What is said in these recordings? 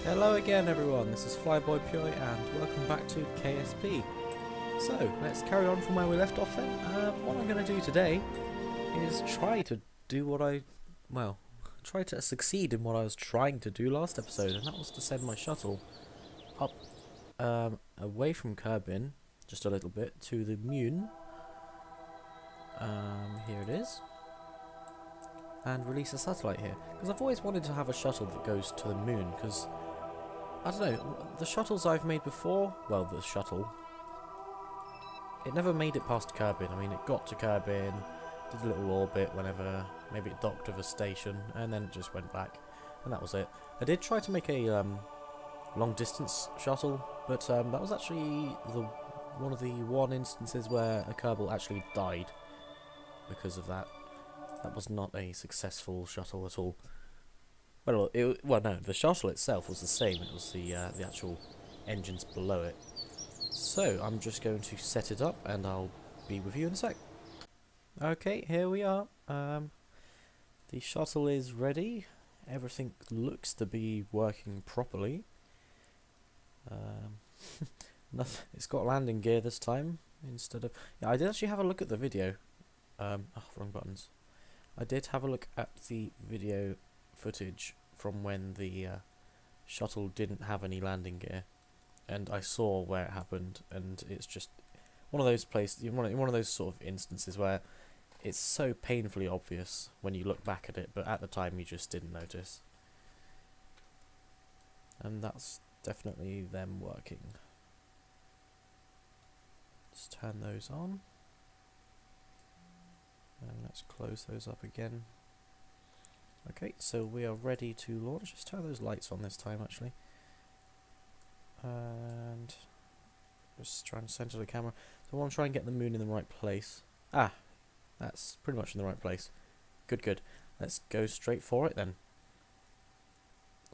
Hello again everyone, this is Flyboy Pure and welcome back to KSP. So, let's carry on from where we left off then. What I'm going to do today is try to succeed in what I was trying to do last episode, and that was to send my shuttle up away from Kerbin, just a little bit, to the moon. Here it is. And release a satellite here. Because I've always wanted to have a shuttle that goes to the moon, because I don't know, the shuttles I've made before, well, the shuttle, it never made it past Kerbin. I mean, it got to Kerbin, did a little orbit whenever, maybe it docked with a station, and then it just went back, and that was it. I did try to make a long-distance shuttle, but that was actually one of the instances where a Kerbal actually died because of that. That was not a successful shuttle at all. Well, no, the shuttle itself was the same. It was the actual engines below it. So I'm just going to set it up, and I'll be with you in a sec. Okay, here we are. The shuttle is ready. Everything looks to be working properly. It's got landing gear this time instead of. Yeah, I did actually have a look at the video. Wrong buttons. I did have a look at the video footage from when the shuttle didn't have any landing gear, and I saw where it happened, and it's just one of those places, one of those sort of instances where it's so painfully obvious when you look back at it, but at the time you just didn't notice. And that's definitely them working. Let's turn those on. And let's close those up again. Okay, so we are ready to launch. Let's turn those lights on this time, actually. And just try and center the camera. So I want to try and get the moon in the right place. Ah, that's pretty much in the right place. Good, good. Let's go straight for it then.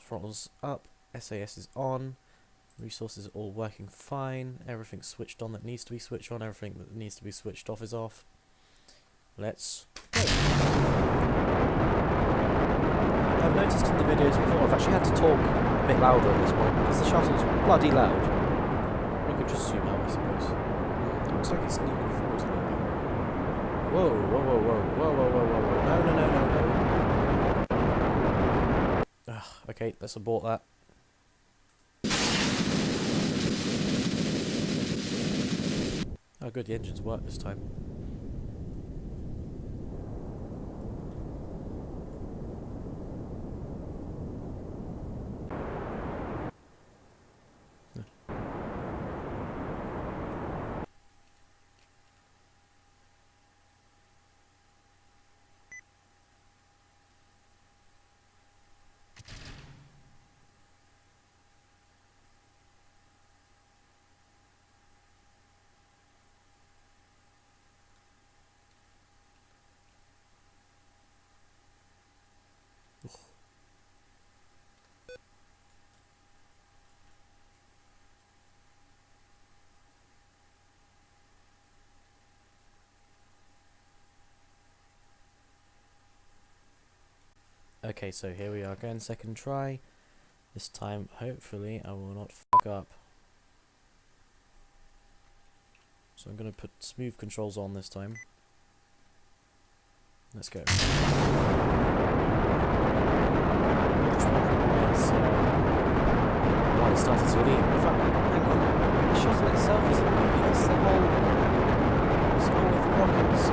Throttles up, SAS is on, resources are all working fine, everything's switched on that needs to be switched on, everything that needs to be switched off is off. Let's go. I've noticed in the videos before I've actually had to talk a bit louder at this point because the shuttle's bloody loud. I could just zoom out, I suppose. Looks like it's leaning forward a little bit. Whoa, whoa, whoa, whoa, whoa, whoa, whoa, whoa, whoa. No, no, no, no, no. Ugh, okay, let's abort that. Oh good, the engines work this time. Okay, so here we are again, second try. This time, hopefully, I will not fuck up. So I'm going to put smooth controls on this time. Let's go. Why it started to leave. In fact, hang on. The shuttle itself isn't moving, it's the whole with the rockets.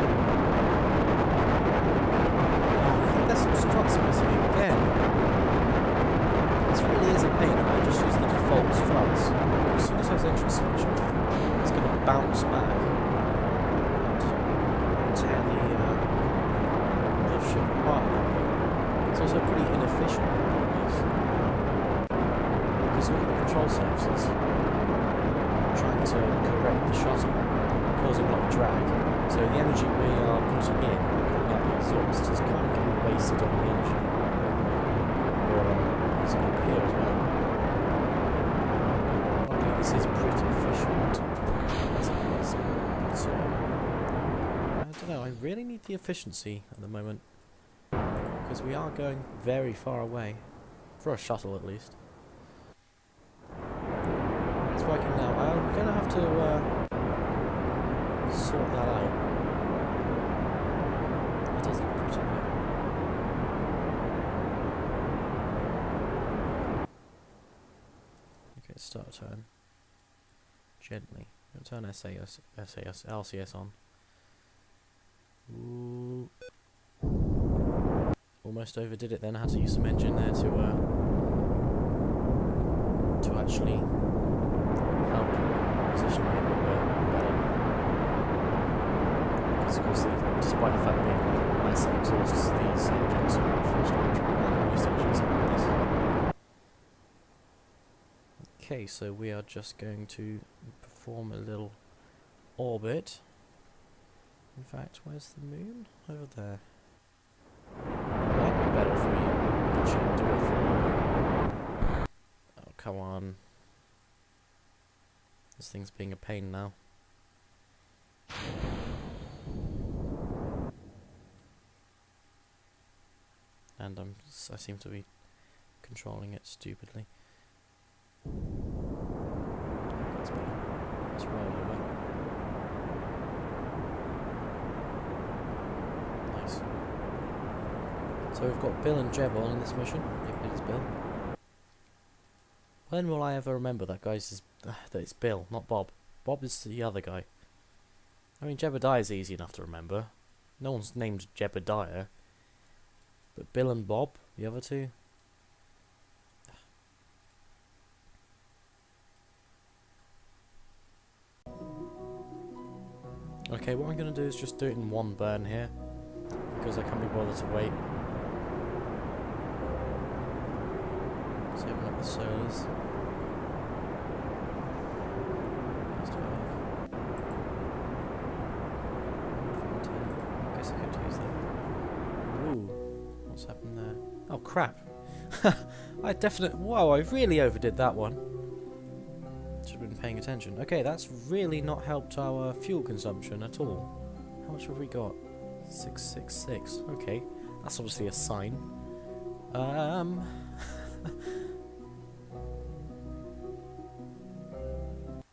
There's some struts missing again. This really is a pain. I might just use the default struts. As soon as those engines switch off, it's going to bounce back and tear the ship apart. It's also pretty inefficient. Because look at the control surfaces. Trying to correct the shuttle, causing a lot of drag. So the energy we are putting in, exhaust, is kind of getting wasted on the engine. It's up here as well. Okay, this is pretty efficient as it is. So, I don't know, I really need the efficiency at the moment. Because we are going very far away. For a shuttle at least. working now. I'm going to have to sort that out. It does look pretty good. Okay, start a turn. Gently. Turn LCS on. Ooh. Almost overdid it then. I had to use some engine there to actually help position me a bit better. Because of course, despite the fact being less exhausts, these engines are first most engines like this. Okay, so we are just going to perform a little orbit. In fact, where's the moon? Over there. Might be better if we actually do it for you. Oh, come on. This thing's being a pain now. And I seem to be controlling it stupidly. That's better. Let's roll over. Nice. So we've got Bill and Jeb on in this mission. Maybe it's Bill. When will I ever remember that that it's Bill, not Bob? Bob is the other guy. I mean, Jebediah is easy enough to remember. No one's named Jebediah. But Bill and Bob, the other two? Okay, what I'm going to do is just do it in one burn here. Because I can't be bothered to wait. Let's open up the solars. I guess I could use that. Ooh, what's happened there? Oh crap! Whoa, I really overdid that one. Should have been paying attention. Okay, that's really not helped our fuel consumption at all. How much have we got? 666. Okay, that's obviously a sign.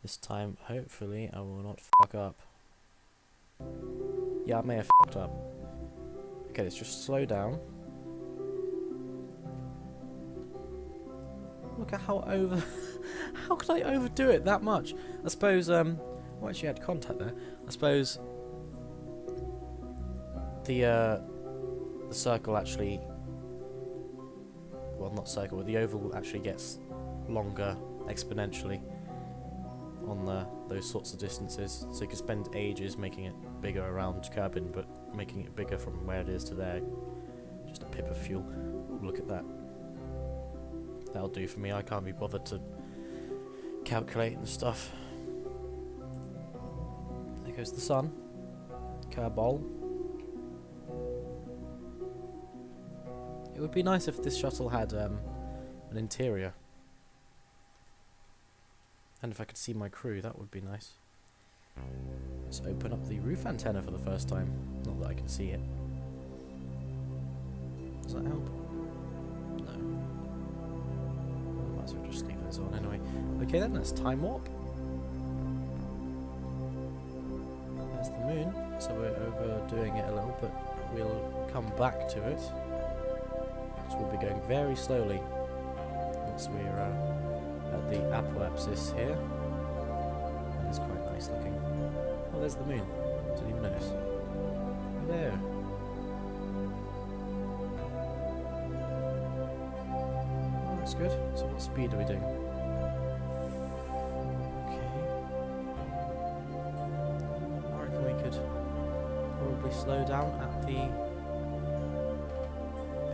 This time, hopefully, I will not fuck up. Yeah, I may have fucked up. Okay, let's just slow down. Look at how over... How could I overdo it that much? I suppose, well, actually I had contact there. I suppose... The circle actually... Well, not circle, the oval actually gets longer exponentially on those sorts of distances. So you can spend ages making it bigger around Kerbin, but making it bigger from where it is to there. Just a pip of fuel. Ooh, look at that. That'll do for me. I can't be bothered to calculate and stuff. There goes the sun. Kerbol. It would be nice if this shuttle had an interior. And if I could see my crew, that would be nice. Let's open up the roof antenna for the first time. Not that I can see it. Does that help? No. Might as well just leave this on anyway. Okay then, let's time warp. There's the moon. So we're overdoing it a little, but we'll come back to it. So we'll be going very slowly once we're at the apoapsis here. That is quite nice looking. Oh, there's the moon. Didn't even notice. There. Oh, that's good. So what speed are we doing? Okay. I reckon we could probably slow down at the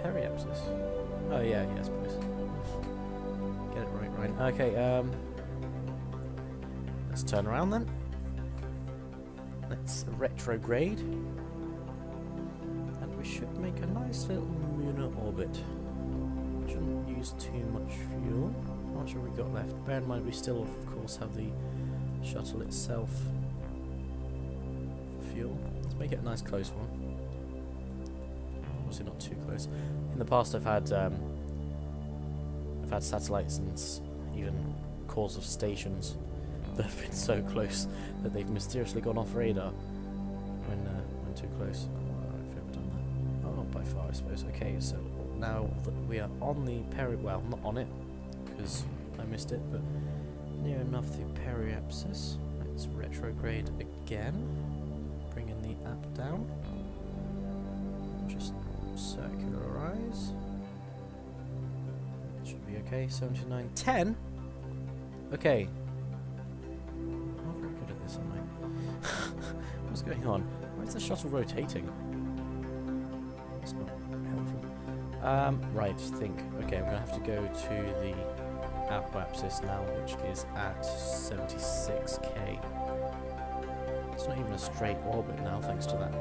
periapsis. Oh yeah, I suppose. Get it right. Okay, let's turn around then. Let's retrograde. And we should make a nice little lunar orbit. Shouldn't use too much fuel. How much have we got left? Bear in mind we still, of course, have the shuttle itself for fuel. Let's make it a nice close one. Obviously not too close. In the past I've had satellites and even cores of stations They've been so close that they've mysteriously gone off radar when too close. Oh, I've ever done that. Oh, not by far, I suppose. Okay, so now that we are on the well, not on it, because I missed it, but near enough the periapsis. Let's retrograde again. Bringing the app down. Just circularize. Should be okay. 79, 10. Okay. I'm not very good at this, am I? What's going on? Why is the shuttle rotating? That's not helpful. Right, think. Okay, I'm gonna have to go to the apoapsis now, which is at 76k. It's not even a straight orbit now, thanks to that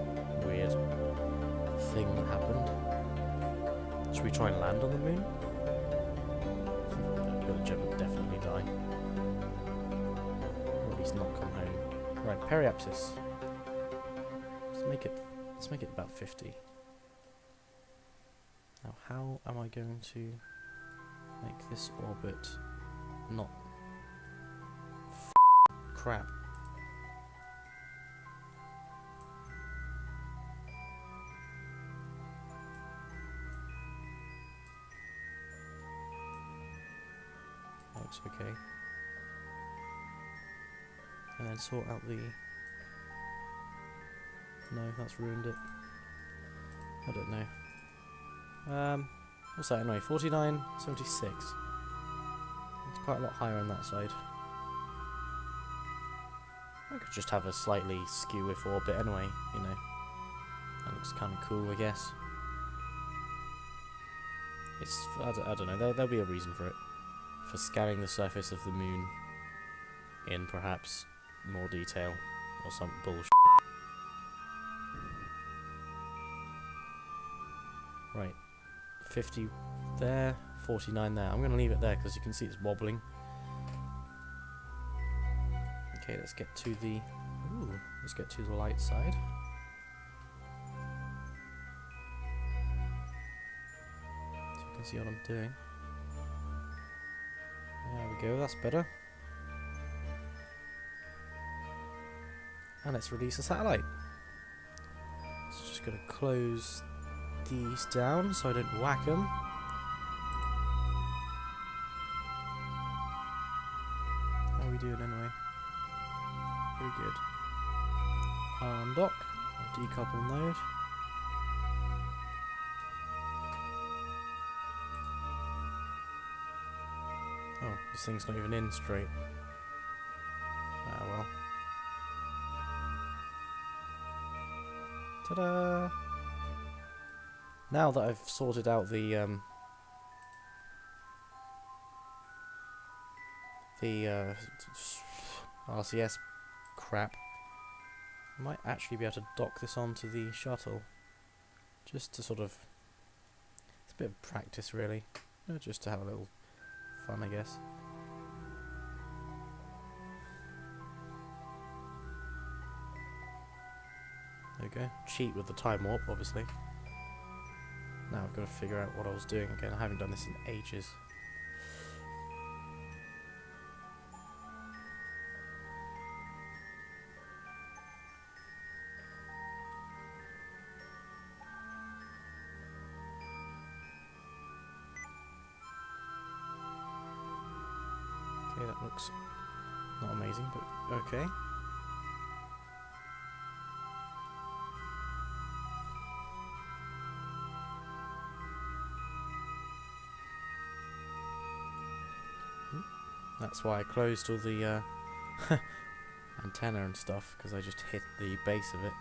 weird thing that happened. Should we try and land on the moon? Villager would definitely die. Or at least not come home. Right, periapsis. Let's make it about 50. Now, how am I going to make this orbit not crap? Looks okay. And then sort out the... No, that's ruined it. I don't know. What's that anyway? 49, 76. It's quite a lot higher on that side. I could just have a slightly skew with orbit anyway, you know. That looks kind of cool, I guess. It's, I don't know, there'll be a reason for it. For scanning the surface of the moon in perhaps more detail or some bullshit. Right, 50 there, 49 there. I'm going to leave it there because you can see it's wobbling. Okay, let's get to the light side. So you can see what I'm doing. There we go, that's better. And let's release a satellite. So just going to close these down so I don't whack them. How are we doing anyway? Pretty good. Undock. Decouple node. Oh, this thing's not even in straight. Ah well. Ta-da! Now that I've sorted out the RCS crap, I might actually be able to dock this onto the shuttle, just to sort of, it's a bit of practice really, just to have a little fun I guess. There we go, cheat with the time warp obviously. Now I've got to figure out what I was doing again. I haven't done this in ages. Okay, that looks not amazing, but okay. That's why I closed all the antenna and stuff, because I just hit the base of it.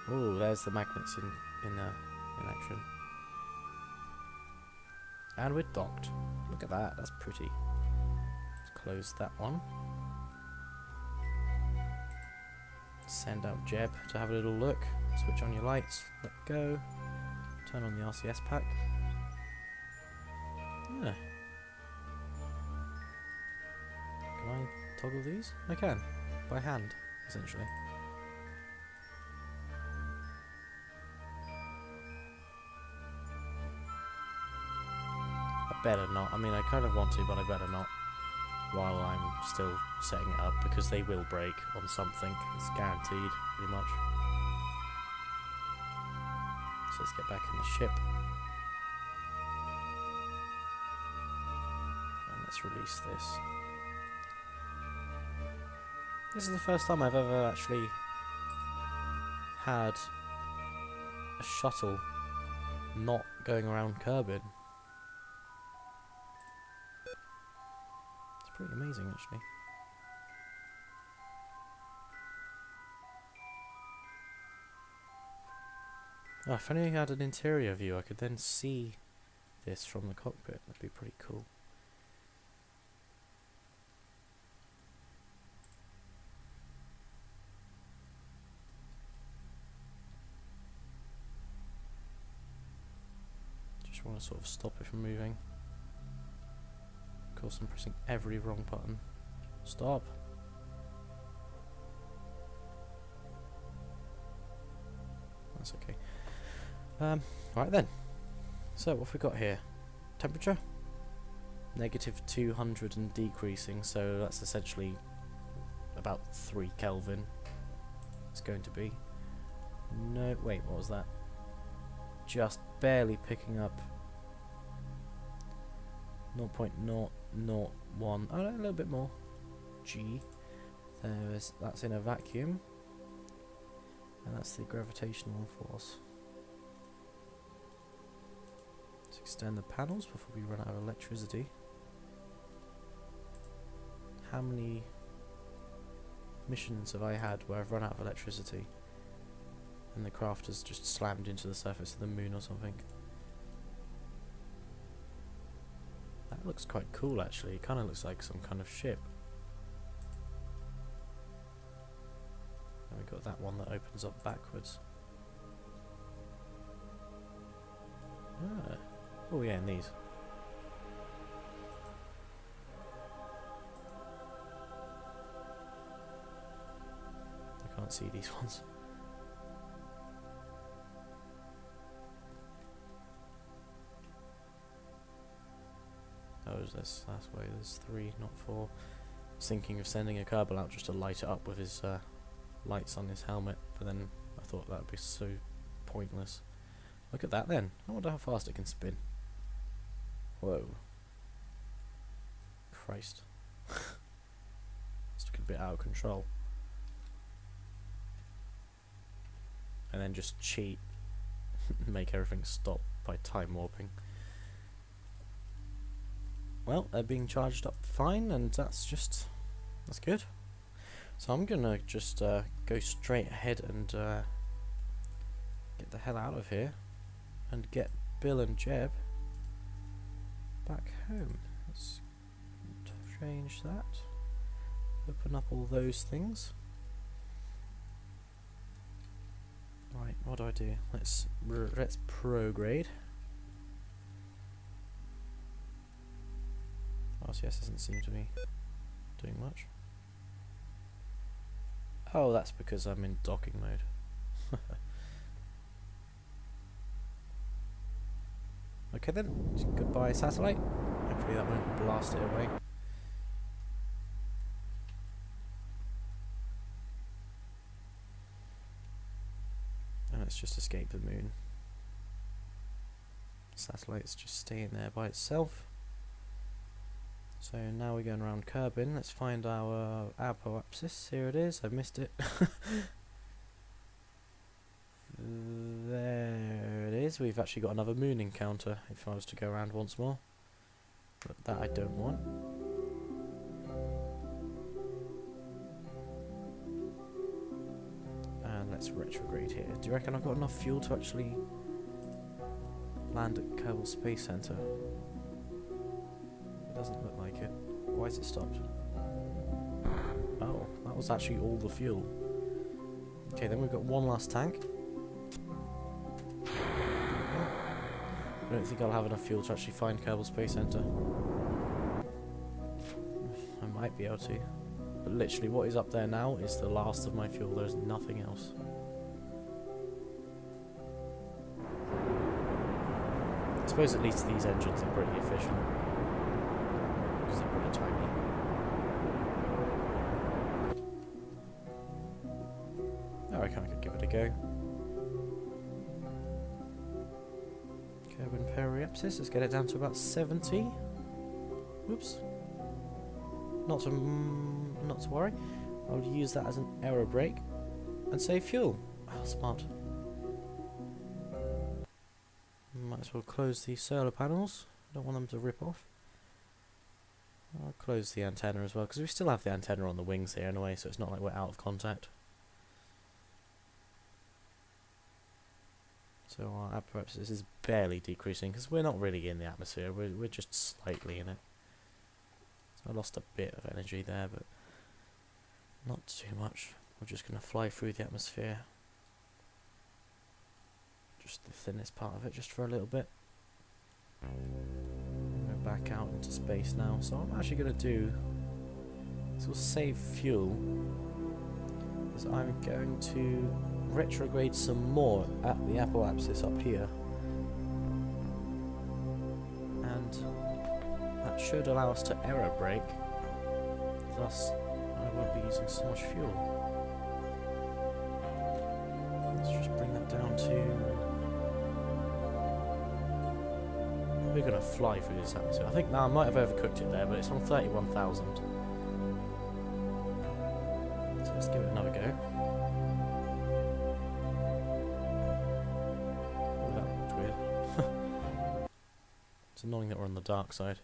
Oh, there's the magnets in action. And we're docked. Look at that, that's pretty. Let's close that one. Send out Jeb to have a little look. Switch on your lights, let go. Turn on the RCS pack. Yeah. Can I toggle these? I can. By hand, essentially. I better not. I mean, I kind of want to, but I better not. while I'm still setting it up, because they will break on something. It's guaranteed, pretty much. So let's get back in the ship. And let's release this. This is the first time I've ever actually had a shuttle not going around Kerbin. It's pretty amazing, actually. Oh, if only I had an interior view, I could then see this from the cockpit. That'd be pretty cool. Just want to sort of stop it from moving. Of course, I'm pressing every wrong button. Stop. That's okay. Right then. So what have we got here? Temperature? -200 and decreasing, so that's essentially about 3 Kelvin. It's going to be. No, wait, what was that? Just barely picking up 0.001. Oh no, a little bit more. G. That's in a vacuum. And that's the gravitational force. Let's extend the panels before we run out of electricity. How many missions have I had where I've run out of electricity and the craft has just slammed into the surface of the moon or something? That looks quite cool, actually. It kind of looks like some kind of ship. And we've got that one that opens up backwards. Ah. Oh yeah, and these. I can't see these ones. Oh, is this? That's why there's 3, not 4. I was thinking of sending a Kerbal out just to light it up with his lights on his helmet, but then I thought that would be so pointless. Look at that then. I wonder how fast it can spin. Whoa. Christ. It's a bit out of control. And then just cheat. Make everything stop by time warping. Well, they're being charged up fine, and that's good. So I'm gonna just go straight ahead and get the hell out of here and get Bill and Jeb back home. Let's change that. Open up all those things. Right, what do I do? Let's prograde. RCS doesn't seem to be doing much. Oh, that's because I'm in docking mode. Okay then, goodbye satellite. Hopefully that won't blast it away. And let's just escape the moon. Satellite's just staying there by itself. So now we're going around Kerbin. Let's find our apoapsis. Here it is. I missed it. There it is. We've actually got another moon encounter if I was to go around once more. But that I don't want. And let's retrograde here. Do you reckon I've got enough fuel to actually land at Kerbal Space Center? It doesn't look like it. Why is it stopped? Oh, that was actually all the fuel. Okay, then we've got one last tank. I don't think I'll have enough fuel to actually find Kerbal Space Center. I might be able to. But literally what is up there now is the last of my fuel. There's nothing else. I suppose at least these engines are pretty efficient. Because they're pretty tiny. go. Carbon periapsis, let's get it down to about 70. Whoops. Not to worry. I'll use that as an error brake and save fuel. Oh, smart. Might as well close the solar panels. Don't want them to rip off. I'll close the antenna as well, because we still have the antenna on the wings here anyway, so it's not like we're out of contact. So our apparatus is barely decreasing, because we're not really in the atmosphere, we're just slightly in it. So I lost a bit of energy there, but not too much. We're just going to fly through the atmosphere. Just the thinnest part of it, just for a little bit. We're back out into space now, so what I'm actually going to do is we'll save fuel, is I'm going to retrograde some more at the apoapsis up here, and that should allow us to error brake, thus I won't be using so much fuel. Let's just bring that down to... We're going to fly through this atmosphere. I think now I might have overcooked it there, but it's on 31,000. So let's give it another go. Oh, that looked weird. It's annoying that we're on the dark side.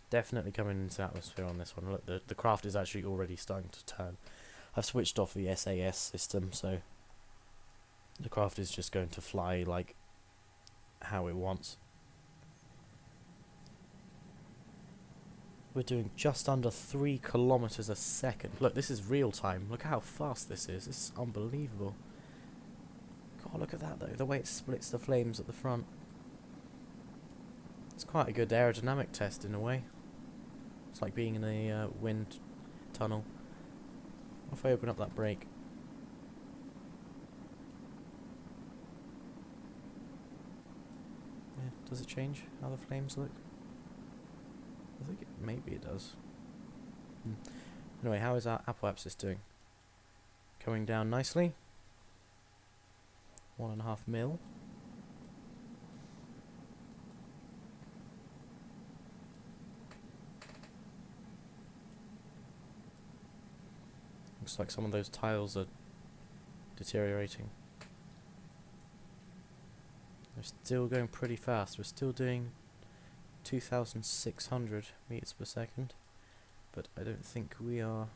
Definitely coming into the atmosphere on this one. Look, the craft is actually already starting to turn. I've switched off the SAS system, so the craft is just going to fly like how it wants. We're doing just under 3 kilometers a second. Look, this is real time. Look how fast this is. This is unbelievable. God, look at that though. The way it splits the flames at the front. It's quite a good aerodynamic test in a way. It's like being in a wind tunnel. If I open up that brake. Yeah, does it change how the flames look? I think maybe it does. Anyway, how is our apoapsis doing? Going down nicely. 1.5 mil. Looks like some of those tiles are deteriorating. They're still going pretty fast. We're still doing 2,600 meters per second, but I don't think we are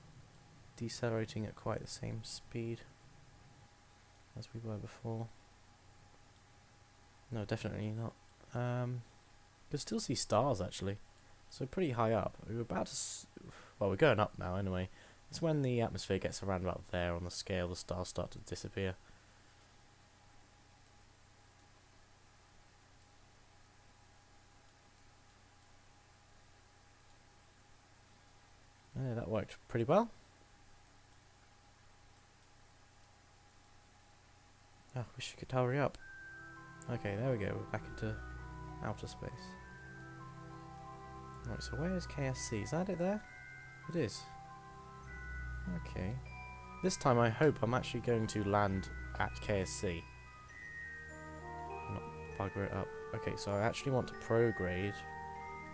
decelerating at quite the same speed as we were before. No, definitely not. You can still see stars actually, so pretty high up. We were about to, well, we're going up now anyway. It's when the atmosphere gets around about there on the scale, the stars start to disappear. Yeah, that worked pretty well. Oh, wish you could hurry up. Okay, there we go, we're back into outer space. Right, so where is KSC? Is that it there? It is. Okay. This time I hope I'm actually going to land at KSC. Not bugger it up. Okay, so I actually want to prograde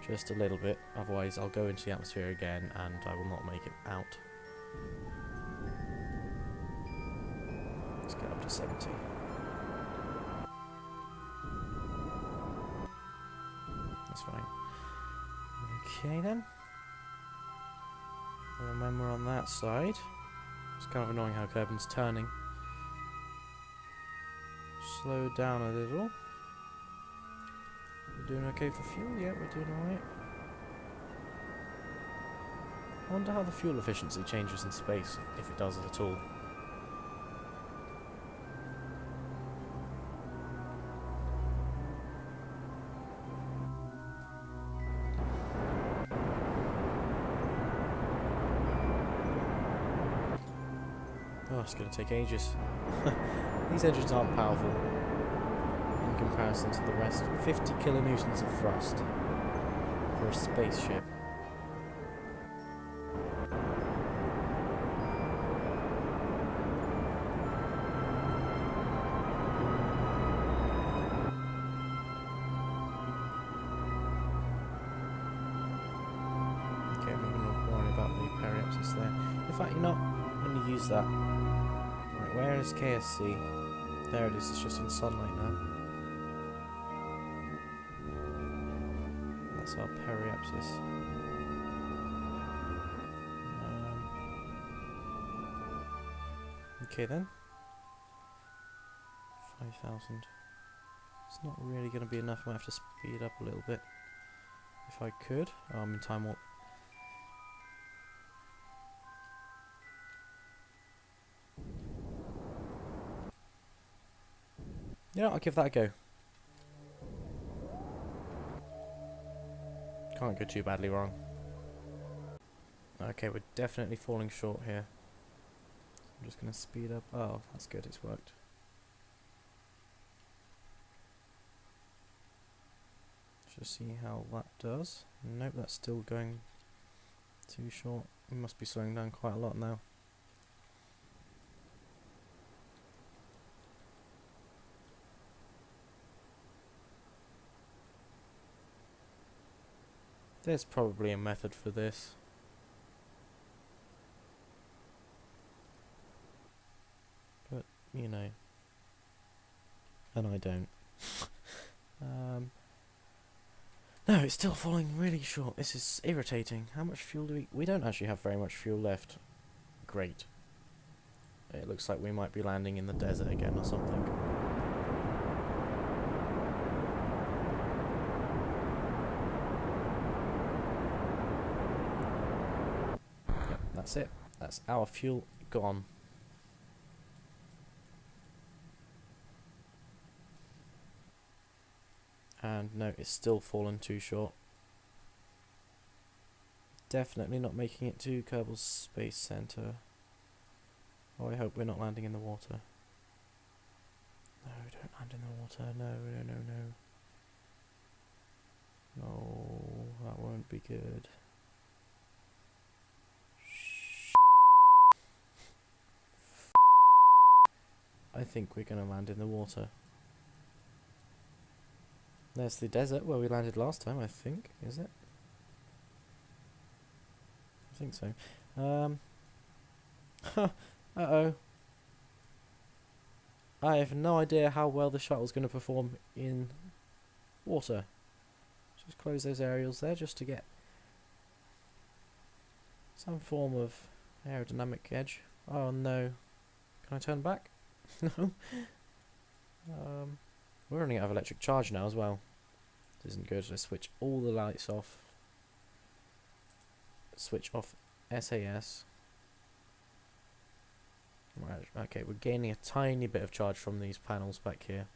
just a little bit, otherwise I'll go into the atmosphere again and I will not make it out. Let's get up to 70. That's fine. Okay then. And when we're on that side, it's kind of annoying how Kerbin's turning. Slow down a little. We're doing okay for fuel? Yeah, we're doing alright. I wonder how the fuel efficiency changes in space, if it does at all. Oh, it's going to take ages. These engines aren't powerful in comparison to the rest. 50 kilonewtons of thrust for a spaceship. just there. In fact, you know, I'm going to use that. Right, where is KSC? There it is, it's just in sunlight now. That's our periapsis. Okay then. 5,000. It's not really going to be enough. I might have to speed up a little bit. If I could. Oh, I'm in time warp. Yeah, I'll give that a go. Can't go too badly wrong. Okay, we're definitely falling short here. I'm just going to speed up. Oh, that's good, it's worked. Just see how that does. Nope, that's still going too short. We must be slowing down quite a lot now. There's probably a method for this. But, you know. And I don't. No, it's still falling really short. This is irritating. How much fuel do we... We don't actually have very much fuel left. Great. It looks like we might be landing in the desert again or something. Yep, that's it. That's our fuel gone. And no, it's still fallen too short. Definitely not making it to Kerbal Space Center. Oh, I hope we're not landing in the water. No, don't land in the water. No, no, no, no. No, that won't be good. I think we're going to land in the water. There's the desert where we landed last time, I think. Is it? I think so. Uh-oh. I have no idea how well the shuttle's going to perform in water. Just close those aerials there just to get some form of aerodynamic edge. Oh no. Can I turn back? No. We're running out of electric charge now as well. This isn't good. Let's switch all the lights off. Switch off SAS. Right, okay, we're gaining a tiny bit of charge from these panels back here.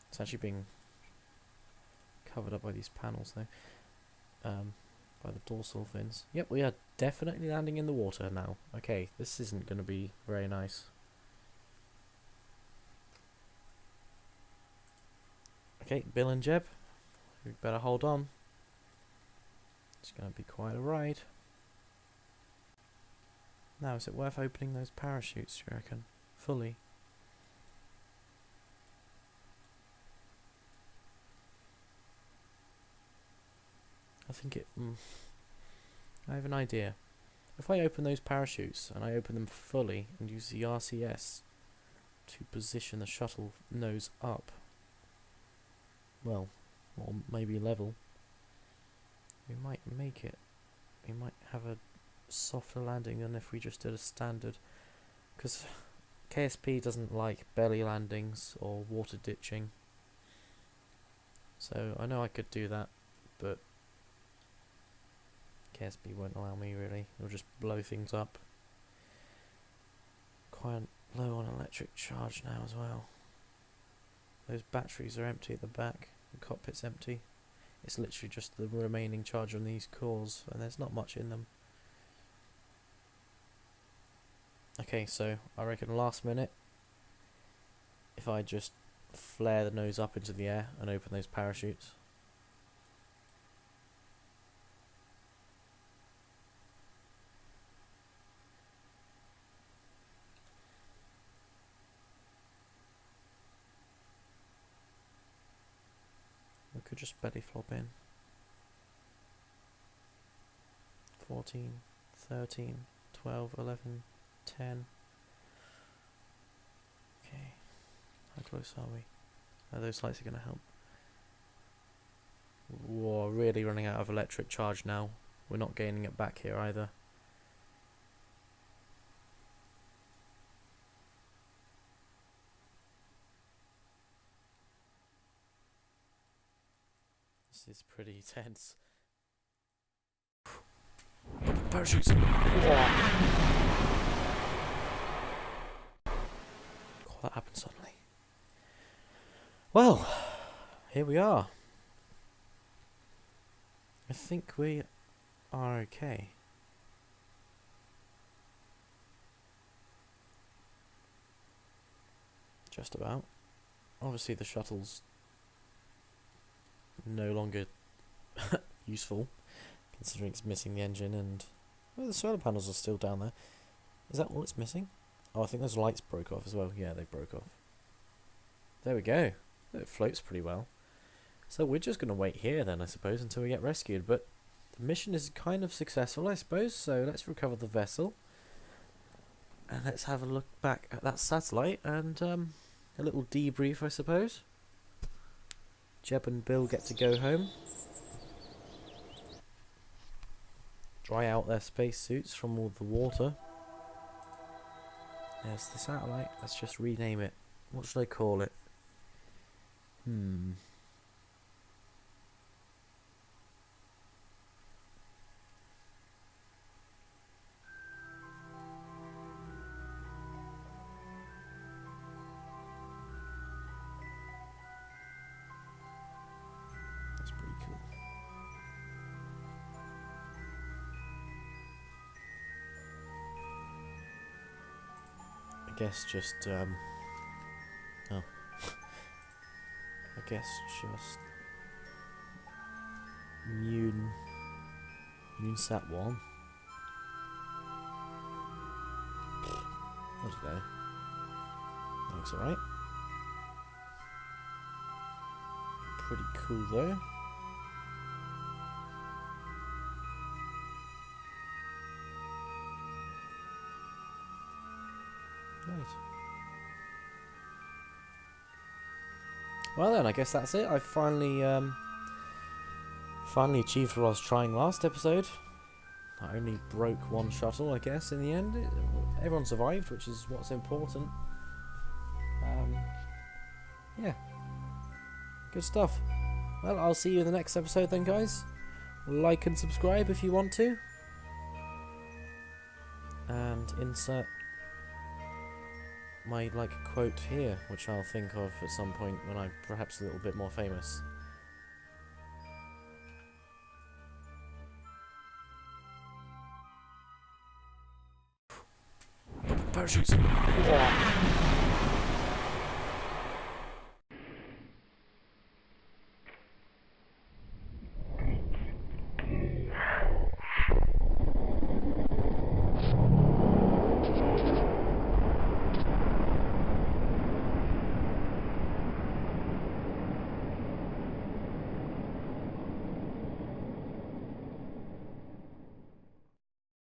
It's actually being covered up by these panels though. By the dorsal fins. Yep, we are definitely landing in the water now. Okay, this isn't going to be very nice. Okay, Bill and Jeb, we better hold on. It's going to be quite a ride. Now, is it worth opening those parachutes, do you reckon? Fully? I think it... I have an idea. If I open those parachutes, and I open them fully, and use the RCS to position the shuttle nose up, well, or maybe level, we might make it. We might have a softer landing than if we just did a standard, because KSP doesn't like belly landings or water ditching, so I know I could do that, but KSP won't allow me really. It'll just blow things up. Quite low on electric charge now as well. Those batteries are empty at the back, the cockpit's empty. It's literally just the remaining charge on these cores, and there's not much in them. Okay, so I reckon last minute, if I just flare the nose up into the air and open those parachutes. We could just belly flop in. 14, 13, 12, 11, 10. Okay, how close are we? Oh, those lights are going to help. Whoa, really running out of electric charge now. We're not gaining it back here either. This is pretty tense. Parachutes! Whoa. God, that happened suddenly. Well, here we are. I think we are okay. Just about. Obviously the shuttle's no longer useful, considering it's missing the engine, and well, the solar panels are still down there. Is that all it's missing? Oh, I think those lights broke off as well. Yeah, they broke off. There we go. It floats pretty well. So we're just going to wait here then, I suppose, until we get rescued. But the mission is kind of successful, I suppose. So let's recover the vessel. And let's have a look back at that satellite and a little debrief, I suppose. Jeb and Bill get to go home. Dry out their spacesuits from all the water. There's the satellite. Let's just rename it. What should I call it? That's pretty cool. I guess just oh. I guess just Moonsat 1. I don't know. That looks alright. Pretty cool though. Right. Well then, I guess that's it. I finally achieved what I was trying last episode. I only broke one shuttle, I guess, in the end. Everyone survived, which is what's important. Yeah. Good stuff. Well, I'll see you in the next episode then, guys. Like and subscribe if you want to. And insert my quote here, which I'll think of at some point when I'm perhaps a little bit more famous. Parachutes! Whoa.